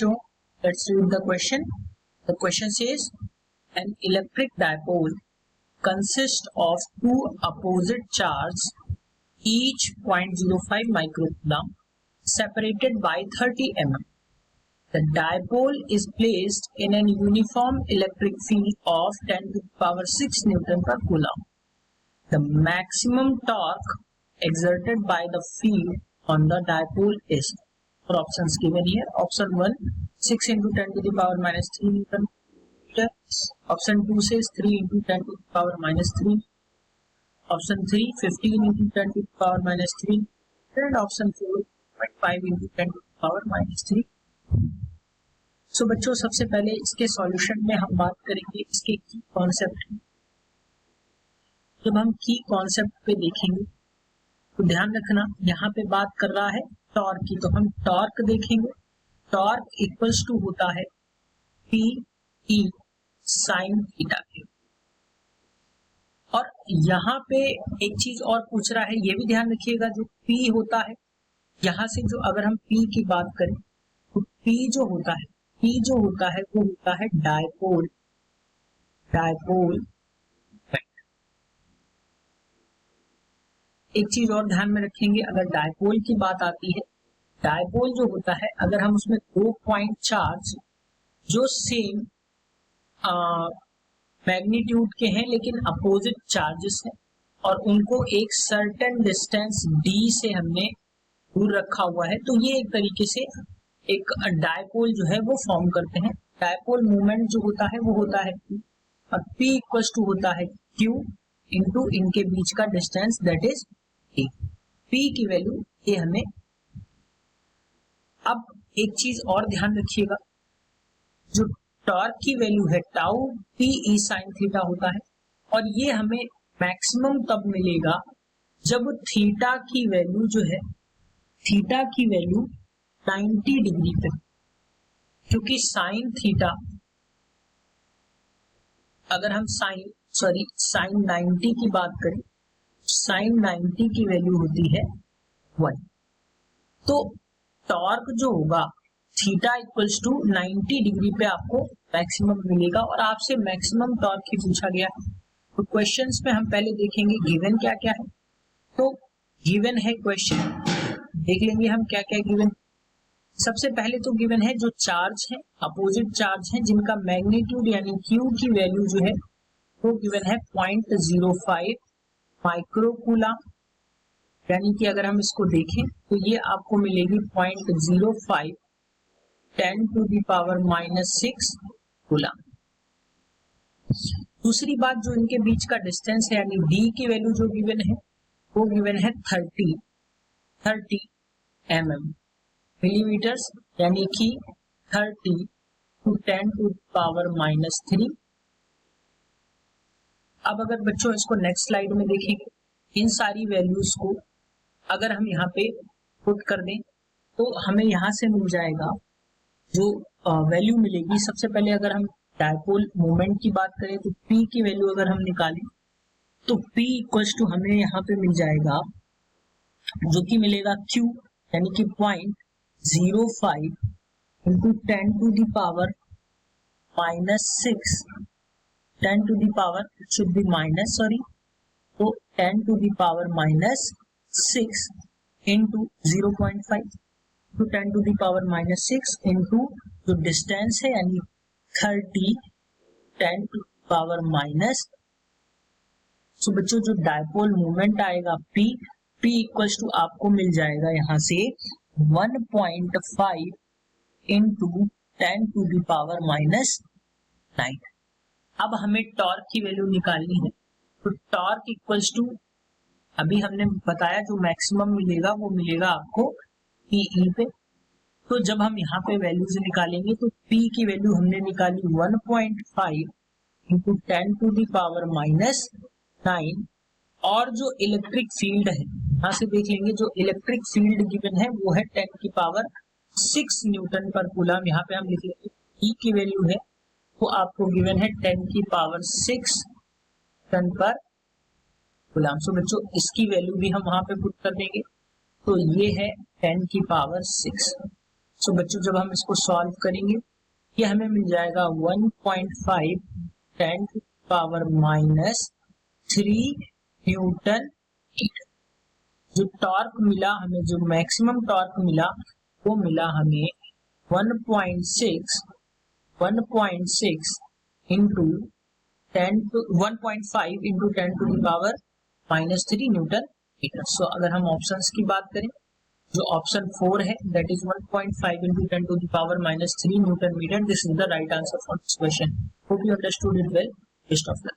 बच्चों, let's read the question. The question says an electric dipole consists of two opposite charges, each 0.05 microcoulomb, separated by 30 mm. The dipole is placed in an uniform electric field of 10 to the power 6 Newton per coulomb. The maximum torque exerted by the field on the dipole is. For options given here, option 1 6 into 10 to the power minus 3 Newton meter. Option 2 says 3 into 10 to the power minus 3. Option 3 15 into 10 to the power minus 3. And option 4 5 into 10 to the power minus 3. सो बच्चों, सबसे पहले इसके solution में हम बात करेंगे इसके की कॉन्सेप्ट की। जब हम की कॉन्सेप्ट पे देखेंगे तो ध्यान रखना, यहाँ पे बात कर रहा है टॉर्क की, तो हम टॉर्क देखेंगे। टॉर्क इक्वल्स टू होता है पी ई साइन थीटा के। और यहाँ पे एक चीज और पूछ रहा है, ये भी ध्यान रखिएगा, जो पी होता है यहाँ से, जो अगर हम पी की बात करें तो पी जो होता है वो होता है डायपोल। एक चीज और ध्यान में रखेंगे, अगर डायपोल की बात आती है, डायपोल जो होता है, अगर हम उसमें 2 पॉइंट चार्ज जो सेम मैग्नीट्यूड के हैं लेकिन अपोजिट चार्जेस हैं और उनको एक सर्टेन डिस्टेंस डी से हमने दूर रखा हुआ है, तो ये एक तरीके से एक डायपोल जो है वो फॉर्म करते हैं। डायपोल मूवमेंट जो होता है वो होता है P, और P इक्वल्स टू होता है Q इंटू इनके बीच का distance, that is T। P की वैल्यू ये हमें। अब एक चीज और ध्यान रखिएगा, जो टॉर्क की वैल्यू है tau P E sine theta होता है, और ये हमें मैक्सिमम तब मिलेगा जब थीटा की वैल्यू जो है, थीटा की वैल्यू 90 डिग्री पे, क्योंकि साइन थीटा, अगर हम साइन 90 की बात करें, साइन 90 की वैल्यू होती है 1। तो टॉर्क जो होगा थीटा इक्वल्स टू 90 डिग्री पे आपको मैक्सिमम मिलेगा, और आपसे मैक्सिमम टॉर्क ही पूछा गया है। तो क्वेश्चंस में हम पहले देखेंगे गिवन क्या क्या है। तो गिवन है क्वेश्चन, देख लेंगे हम क्या क्या गिवन। सबसे पहले तो गिवन है जो चार्ज है, अपोजिट चार्ज है, जिनका मैग्नीट्यूड यानी Q की वैल्यू जो है वो गिवन है 0.05 माइक्रोकूलम, यानी कि अगर हम इसको देखें तो ये आपको मिलेगी 0.05 10 to the power minus 6 coulomb. दूसरी बात, जो इनके बीच का डिस्टेंस है यानी D की वैल्यू जो गिवन है वो गिवन है 30 mm मिलीमीटर्स, यानी कि 30 to 10 to the power minus 3। अब अगर बच्चों इसको नेक्स्ट स्लाइड में देखेंगे, इन सारी वैल्यूज को अगर हम यहाँ पे पुट कर दें तो हमें यहाँ से मिल जाएगा जो वैल्यू मिलेगी। सबसे पहले अगर हम डायपोल मोमेंट की बात करें तो P की वैल्यू अगर हम निकालें तो P इक्वल्स टू हमें यहाँ पे मिल जाएगा, जो कि मिलेगा Q यानी कि 0.05 into 10 to the power minus 6, 10 to the power should be minus, तो 10 to the power minus 6 into 0.5 to 10 to the power minus 6 into जो डिस्टेंस है यानी 30 10 to the power minus. So बच्चों, जो डायपोल मूवमेंट आएगा P equals to आपको मिल जाएगा यहाँ से 1.5 into 10 to the power minus 9। अब हमें टॉर्क की वैल्यू निकालनी है, तो टॉर्क इक्वल्स टू, अभी हमने बताया जो मैक्सिमम मिलेगा वो मिलेगा आपको PE पे। तो जब हम यहाँ पे वैल्यूज निकालेंगे तो P की वैल्यू हमने निकाली 1.5 into 10 to the power minus 9, और जो इलेक्ट्रिक फील्ड है यहाँ से देख लेंगे, जो इलेक्ट्रिक फील्ड गिवन है वो है 10 की पावर 6 न्यूटन पर कूलम। यहाँ पे हम लिख लेंगे E की वैल्यू है वो आपको गिवन है 10 की पावर 6 टन पर कूलम। सो बच्चों, इसकी वैल्यू भी हम वहां पे पुट कर देंगे, तो ये है 10 की पावर 6। सो बच्चों जब हम इसको सॉल्व करेंगे ये हमें मिल जाएगा 1.5 10 to the power minus 3 newton metre. जो टॉर्क मिला हमें, जो मैक्सिमम टॉर्क मिला वो मिला हमें 1.6 into 1.5 into 10 to the power minus 3 newton metre. So अगर हम ऑप्शंस की बात करें, जो ऑप्शन 4 है that is 1.5 into 10 to the power minus 3 newton metre. This is the right answer for this question. Hope you understood it well. Best of luck.